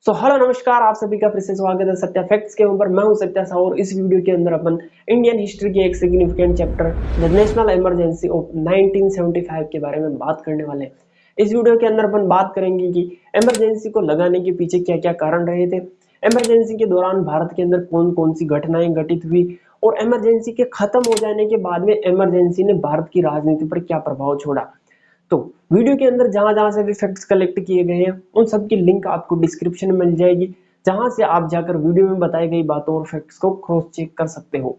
Hello नमस्कार, आप सभी का फिर से स्वागत है सत्या फैक्ट्स के ऊपर। मैं हूं सत्या सा और इस वीडियो के अंदर अपन इंडियन हिस्ट्री के एक significant chapter the national emergency of 1975 के बारे में बात करने वाले हैं। इस वीडियो के अंदर अपन बात करेंगे कि इमरजेंसी को लगाने के पीछे क्या क्या कारण रहे थे, इमरजेंसी के दौरान भारत के अंदर कौन कौन सी घटनाएं घटित हुई और इमरजेंसी के खत्म हो जाने के बाद में इमरजेंसी ने भारत की राजनीति पर क्या प्रभाव छोड़ा। तो वीडियो के अंदर जहां जहां से भी फैक्ट्स कलेक्ट किए गए हैं उन सब की लिंक आपको डिस्क्रिप्शन में मिल जाएगी, जहां से आप जाकर वीडियो में बताई गई बातों और फैक्ट्स को क्रॉस चेक कर सकते हो।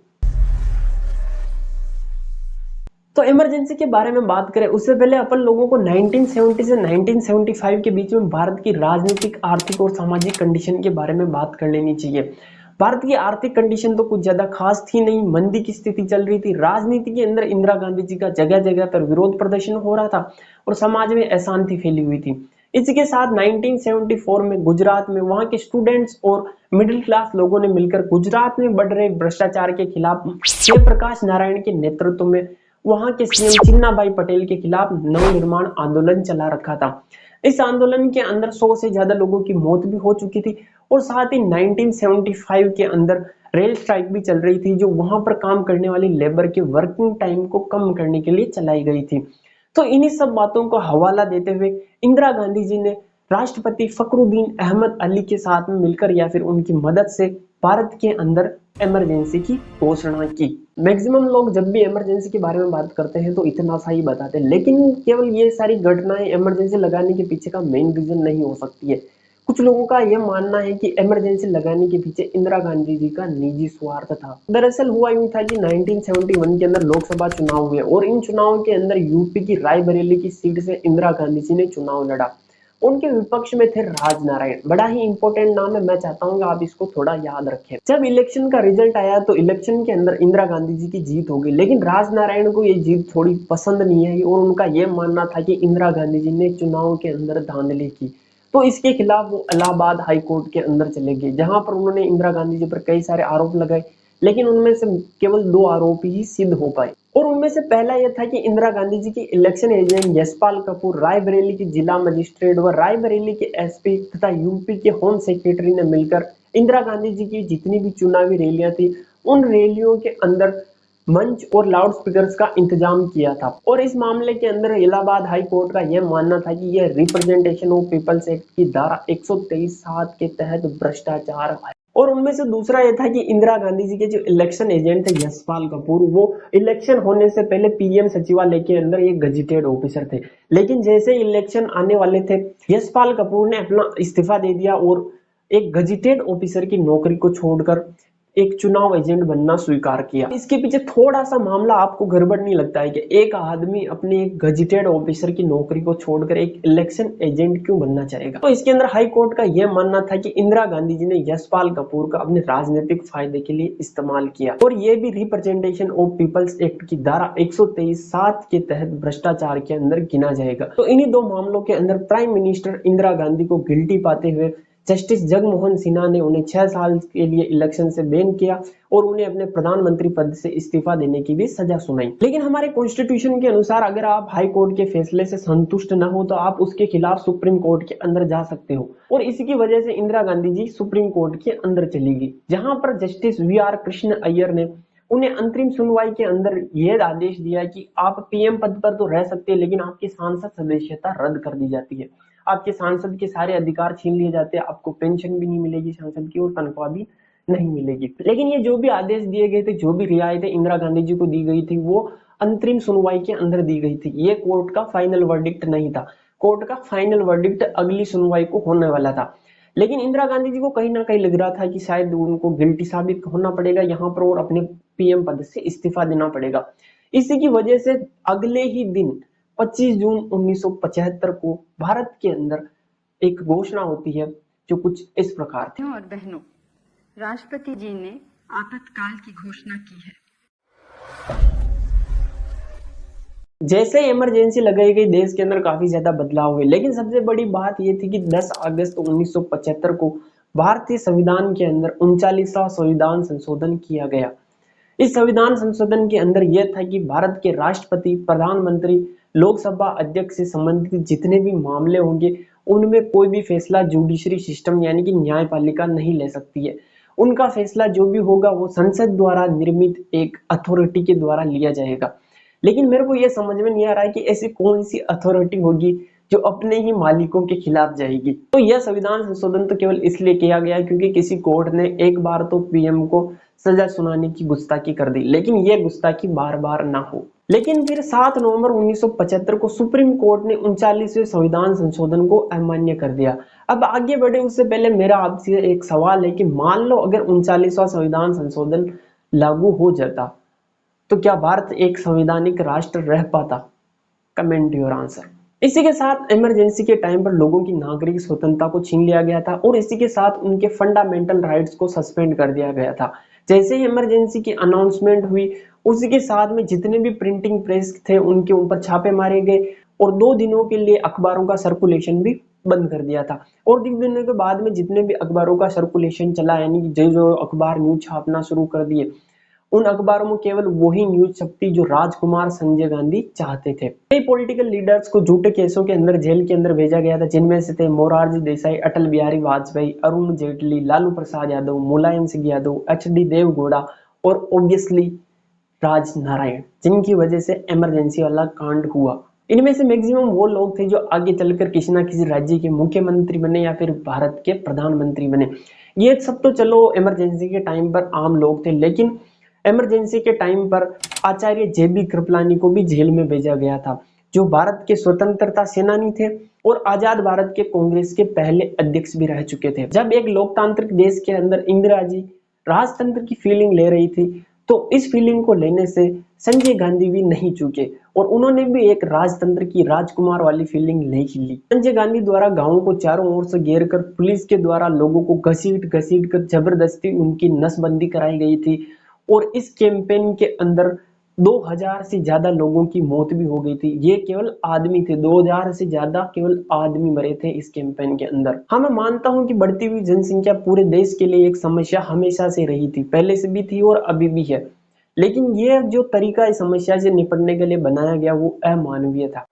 तो इमरजेंसी के बारे में बात करें उससे पहले अपन लोगों को 1970 से 1975 के बीच में भारत की राजनीतिक, आर्थिक और सामाजिक कंडीशन के बारे में बात कर लेनी चाहिए। भारत की आर्थिक कंडीशन तो कुछ ज्यादा खास थी नहीं, मंदी की स्थिति चल रही थी। राजनीति के अंदर इंदिरा गांधी जी का जगह जगह पर विरोध प्रदर्शन हो रहा था और समाज में अशांति फैली हुई थी। इसी के साथ 1974 में गुजरात में वहां के स्टूडेंट्स और मिडिल क्लास लोगों ने मिलकर गुजरात में बढ़ रहे भ्रष्टाचार के खिलाफ जयप्रकाश नारायण के नेतृत्व में वहां के सीएम चिन्नाबाई पटेल के खिलाफ नवनिर्माण आंदोलन चला रखा था। इस आंदोलन के अंदर 100 से ज्यादा लोगों की मौत भी हो चुकी थी और साथ ही 1975 के अंदर रेल स्ट्राइक भी चल रही थी, जो वहां पर काम करने वाली लेबर के वर्किंग टाइम को कम करने के लिए चलाई गई थी। तो इन्हीं सब बातों को हवाला देते हुए इंदिरा गांधी जी ने राष्ट्रपति फखरुद्दीन अहमद अली के साथ में मिलकर या फिर उनकी मदद से भारत के अंदर इमरजेंसी की घोषणा की। मैक्सिमम लोग जब भी इमरजेंसी के बारे में बात करते हैं तो इतना सा ही बताते हैं, लेकिन केवल ये सारी घटनाएं इमरजेंसी लगाने के पीछे का मेन रीजन नहीं हो सकती है। कुछ लोगों का यह मानना है कि इमरजेंसी लगाने के पीछे इंदिरा गांधी जी का निजी स्वार्थ था। दरअसल हुआ यूं था कि 1971 के अंदर लोकसभा चुनाव हुए और इन चुनावों के अंदर यूपी की रायबरेली की सीट से इंदिरा गांधी जी ने चुनाव लड़ा। उनके विपक्ष में थे राज नारायण, बड़ा ही इंपॉर्टेंट नाम है, मैं चाहता हूँ कि आप इसको थोड़ा याद रखें। जब इलेक्शन का रिजल्ट आया तो इलेक्शन के अंदर इंदिरा गांधी जी की जीत हो गई, लेकिन राज नारायण को ये जीत थोड़ी पसंद नहीं आई और उनका यह मानना था कि इंदिरा गांधी जी ने चुनाव के अंदर धांधली की। तो इसके खिलाफ वो इलाहाबाद हाई कोर्ट के अंदर चले गए, जहां पर उन्होंने इंदिरा गांधी जी पर कई सारे आरोप लगाए, लेकिन उनमें से केवल 2 आरोप ही सिद्ध हो पाए। और उनमें से पहला यह था कि इंदिरा गांधी जी के इलेक्शन एजेंट यशपाल कपूर, रायबरेली के जिला मजिस्ट्रेट व रायबरेली के एसपी तथा यूपी के होम सेक्रेटरी ने मिलकर इंदिरा गांधी जी की जितनी भी चुनावी रैलियां थी उन रैलियों के अंदर मंच और लाउड स्पीकर्स का इंतजाम किया था। और इस मामले के अंदर इलाहाबाद हाई कोर्ट का यह मानना था कि यह रिप्रेजेंटेशन ऑफ पीपल्स एक्ट की धारा 123(7) के तहत भ्रष्टाचार है। और उनमें से दूसरा यह था कि इंदिरा गांधी जी के जो इलेक्शन एजेंट थे यशपाल कपूर, वो इलेक्शन होने से पहले पीएम सचिवालय के अंदर एक गजेटेड ऑफिसर थे, लेकिन जैसे इलेक्शन आने वाले थे यशपाल कपूर ने अपना इस्तीफा दे दिया और एक गजेटेड ऑफिसर की नौकरी को छोड़कर एक चुनाव एजेंट बनना स्वीकार किया। इसके पीछे थोड़ा सा मामला आपको गड़बड़ नहीं लगता है कि एक आदमी अपने एक गजेटेड ऑफिसर की नौकरी को छोड़कर एक इलेक्शन एजेंट क्यों बनना चाहेगा? तो इसके अंदर हाई कोर्ट का यह मानना था कि इंदिरा गांधी जी ने यशपाल कपूर का अपने राजनीतिक फायदे के लिए इस्तेमाल किया और यह भी रिप्रेजेंटेशन ऑफ पीपल्स एक्ट की धारा 123(7) के तहत भ्रष्टाचार के अंदर गिना जाएगा। तो इन्हीं 2 मामलों के अंदर प्राइम मिनिस्टर इंदिरा गांधी को गिल्टी पाते हुए जस्टिस जगमोहन सिन्हा ने उन्हें 6 साल के लिए इलेक्शन से बैन किया और उन्हें अपने प्रधानमंत्री पद से इस्तीफा देने की भी सजा सुनाई। लेकिन हमारे कॉन्स्टिट्यूशन के अनुसार अगर आप हाई कोर्ट के फैसले से संतुष्ट न हो तो आप उसके खिलाफ सुप्रीम कोर्ट के अंदर जा सकते हो और इसी की वजह से इंदिरा गांधी जी सुप्रीम कोर्ट के अंदर चली गई, जहां पर जस्टिस वी.आर. कृष्ण अय्यर ने उन्हें अंतरिम सुनवाई के अंदर यह आदेश दिया कि आप पीएम पद पर तो रह सकते हैं, लेकिन आपकी सांसद सदस्यता रद्द कर दी जाती है। आपके सांसद के सारे अधिकार छीन लिए जाते हैं, आपको पेंशन भी नहीं मिलेगी सांसद की और तनख्वाह भी नहीं मिलेगी। लेकिन ये जो भी आदेश दिए गए थे, जो भी रियायतें इंदिरा गांधी जी को दी गई थी, वो अंतरिम सुनवाई के अंदर दी गई थी। ये कोर्ट का फाइनल वर्डिक्ट नहीं था। कोर्ट का फाइनल वर्डिक्ट अगली सुनवाई को होने वाला था। लेकिन इंदिरा गांधी जी को कहीं ना कहीं लग रहा था कि शायद उनको गिल्टी साबित होना पड़ेगा यहाँ पर और अपने पीएम पद से इस्तीफा देना पड़ेगा। इसी की वजह से अगले ही दिन 25 जून 1975 को भारत के अंदर एक घोषणा होती है जो कुछ इस प्रकार थी। और बहनों, राष्ट्रपति जी ने आपातकाल की घोषणा की है। जैसे इमरजेंसी लगाई गई देश के अंदर काफी ज्यादा बदलाव हुए, लेकिन सबसे बड़ी बात यह थी कि 10 अगस्त 1975 को भारतीय संविधान के अंदर 39वां संविधान संशोधन किया गया। इस संविधान संशोधन के अंदर यह था कि भारत के राष्ट्रपति, प्रधानमंत्री, लोकसभा अध्यक्ष से संबंधित जितने भी मामले होंगे उनमें कोई भी फैसला जुडिशरी सिस्टम यानी कि न्यायपालिका नहीं ले सकती है। उनका फैसला जो भी होगा वो संसद द्वारा निर्मित एक अथॉरिटी के द्वारा लिया जाएगा। लेकिन मेरे को यह समझ में नहीं आ रहा है कि ऐसी कौन सी अथॉरिटी होगी जो अपने ही मालिकों के खिलाफ जाएगी। तो यह संविधान संशोधन तो केवल इसलिए किया गया है क्योंकि किसी कोर्ट ने एक बार तो पीएम को सजा सुनाने की गुस्ताखी कर दी, लेकिन यह गुस्ताखी बार बार ना हो। लेकिन फिर 7 नवंबर 1975 को सुप्रीम कोर्ट ने 39वें संविधान संशोधन को अमान्य कर दिया। अब आगे बढ़े उससे पहले मेरा आपसे एक सवाल है कि मान लो अगर 39वां संविधान संशोधन लागू हो जाता तो क्या भारत एक संवैधानिक राष्ट्र रह पाता? Comment your answer. इसी के साथ इमरजेंसी के टाइम पर लोगों की नागरिक स्वतंत्रता को छीन लिया गया था और इसी के साथ उनके फंडामेंटल राइट्स को सस्पेंड कर दिया गया था। जैसे ही इमरजेंसी की अनाउंसमेंट हुई उसी के साथ में जितने भी प्रिंटिंग प्रेस थे उनके ऊपर छापे मारे गए और 2 दिनों के लिए अखबारों का सर्कुलेशन भी बंद कर दिया था। और 2 दिनों के बाद में जितने भी अखबारों का सर्कुलेशन चला यानी कि जो अखबार न्यूज छापना शुरू कर दिए, उन अखबारों में केवल वही न्यूज छपती जो राजकुमार संजय गांधी चाहते थे। कई पॉलिटिकल लीडर्स को झूठे केसों के अंदर जेल के अंदर भेजा गया था, जिनमें से थे मोरारजी देसाई, अटल बिहारी वाजपेयी, अरुण जेटली, लालू प्रसाद यादव, मुलायम सिंह यादव, एच.डी. देवगौड़ा और ऑब्वियसली राज नारायण, जिनकी वजह से इमरजेंसी वाला कांड हुआ। इनमें से मैक्सिमम वो लोग थे जो आगे चलकर किसी ना किसी राज्य के मुख्यमंत्री बने या फिर भारत के प्रधानमंत्री बने। ये सब तो चलो इमरजेंसी के टाइम पर आम लोग थे, लेकिन इमरजेंसी के टाइम पर आचार्य जे.बी. कृपलानी को भी जेल में भेजा गया था, जो भारत के स्वतंत्रता सेनानी थे और आजाद भारत के कांग्रेस के पहले अध्यक्ष भी रह चुके थे। जब एक लोकतांत्रिक देश के अंदर इंदिरा जी राजतंत्र की फीलिंग ले रही थी तो इस फीलिंग को लेने से संजय गांधी भी नहीं चूके और उन्होंने भी एक राजतंत्र की राजकुमार वाली फीलिंग ले ही ली। संजय गांधी द्वारा गांवों को चारों ओर से घेर कर पुलिस के द्वारा लोगों को घसीट घसीट कर जबरदस्ती उनकी नसबंदी कराई गई थी और इस कैंपेन के अंदर 2000 से ज्यादा लोगों की मौत भी हो गई थी। ये केवल आदमी थे, 2000 से ज्यादा केवल आदमी मरे थे इस कैंपेन के अंदर। हाँ, मैं मानता हूं कि बढ़ती हुई जनसंख्या पूरे देश के लिए एक समस्या हमेशा से रही थी, पहले से भी थी और अभी भी है, लेकिन ये जो तरीका इस समस्या से निपटने के लिए बनाया गया वो अमानवीय था।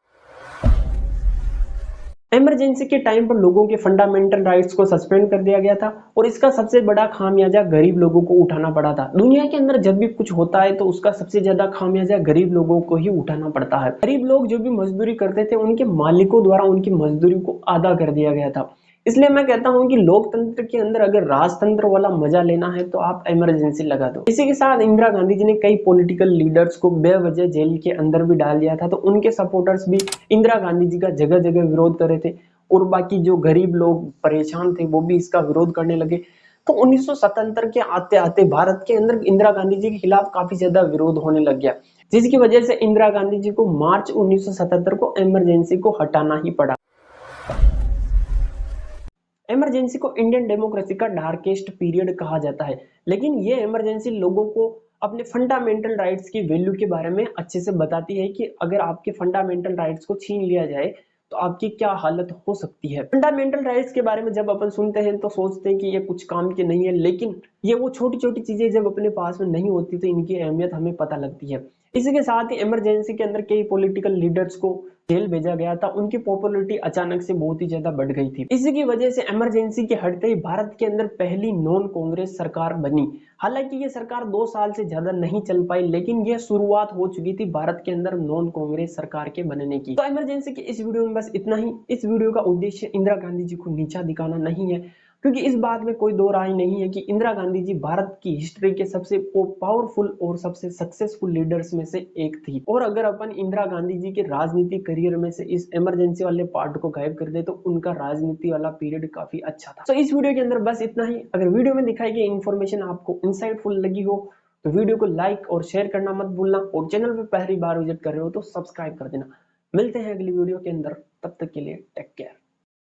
इमरजेंसी के टाइम पर लोगों के फंडामेंटल राइट्स को सस्पेंड कर दिया गया था और इसका सबसे बड़ा खामियाजा गरीब लोगों को उठाना पड़ा था। दुनिया के अंदर जब भी कुछ होता है तो उसका सबसे ज्यादा खामियाजा गरीब लोगों को ही उठाना पड़ता है। गरीब लोग जो भी मजदूरी करते थे उनके मालिकों द्वारा उनकी मजदूरी को आधा कर दिया गया था। इसलिए मैं कहता हूं कि लोकतंत्र के अंदर अगर राजतंत्र वाला मजा लेना है तो आप इमरजेंसी लगा दो। इसी के साथ इंदिरा गांधी जी ने कई पॉलिटिकल लीडर्स को बेवजह जेल के अंदर भी डाल दिया था, तो उनके सपोर्टर्स भी इंदिरा गांधी जी का जगह जगह विरोध कर रहे थे और बाकी जो गरीब लोग परेशान थे वो भी इसका विरोध करने लगे। तो 1977 के आते आते भारत के अंदर इंदिरा गांधी जी के खिलाफ काफी ज्यादा विरोध होने लग गया, जिसकी वजह से इंदिरा गांधी जी को मार्च 1977 को इमरजेंसी को हटाना ही पड़ा। इमरजेंसी को इंडियन डेमोक्रेसी का डार्केस्ट पीरियड कहा जाता है, लेकिन ये इमरजेंसी लोगों को अपने फंडामेंटल राइट्स की वैल्यू के बारे में अच्छे से बताती है कि अगर आपके फंडामेंटल राइट्स को छीन लिया जाए तो आपकी क्या हालत हो सकती है। फंडामेंटल राइट्स के बारे में जब अपन सुनते हैं तो सोचते हैं कि ये कुछ काम के नहीं है, लेकिन ये वो छोटी छोटी चीजें जब अपने पास में नहीं होती तो इनकी अहमियत हमें पता लगती है। इसी के साथ ही इमरजेंसी के अंदर कई पॉलिटिकल लीडर्स को जेल भेजा गया था, उनकी पॉपुलैरिटी अचानक से बहुत ही ज्यादा बढ़ गई थी। इसी की वजह से इमरजेंसी के हटते ही भारत के अंदर पहली नॉन कांग्रेस सरकार बनी। हालांकि ये सरकार 2 साल से ज्यादा नहीं चल पाई, लेकिन ये शुरुआत हो चुकी थी भारत के अंदर नॉन कांग्रेस सरकार के बनने की। तो इमरजेंसी के इस वीडियो में बस इतना ही। इस वीडियो का उद्देश्य इंदिरा गांधी जी को नीचा दिखाना नहीं है, क्योंकि इस बात में कोई दो राय नहीं है कि इंदिरा गांधी जी भारत की हिस्ट्री के सबसे पावरफुल और सबसे सक्सेसफुल लीडर्स में से एक थी। और अगर अपन इंदिरा गांधी जी के राजनीतिक करियर में से इस इमरजेंसी वाले पार्ट को गायब कर दे तो उनका राजनीति वाला पीरियड काफी अच्छा था। तो इस वीडियो के अंदर बस इतना ही। अगर वीडियो में दिखाई गई इन्फॉर्मेशन आपको इंसाइटफुल लगी हो तो वीडियो को लाइक और शेयर करना मत भूलना, और चैनल पर पहली बार विजिट कर रहे हो तो सब्सक्राइब कर देना। मिलते हैं अगली वीडियो के अंदर, तब तक के लिए टेक केयर।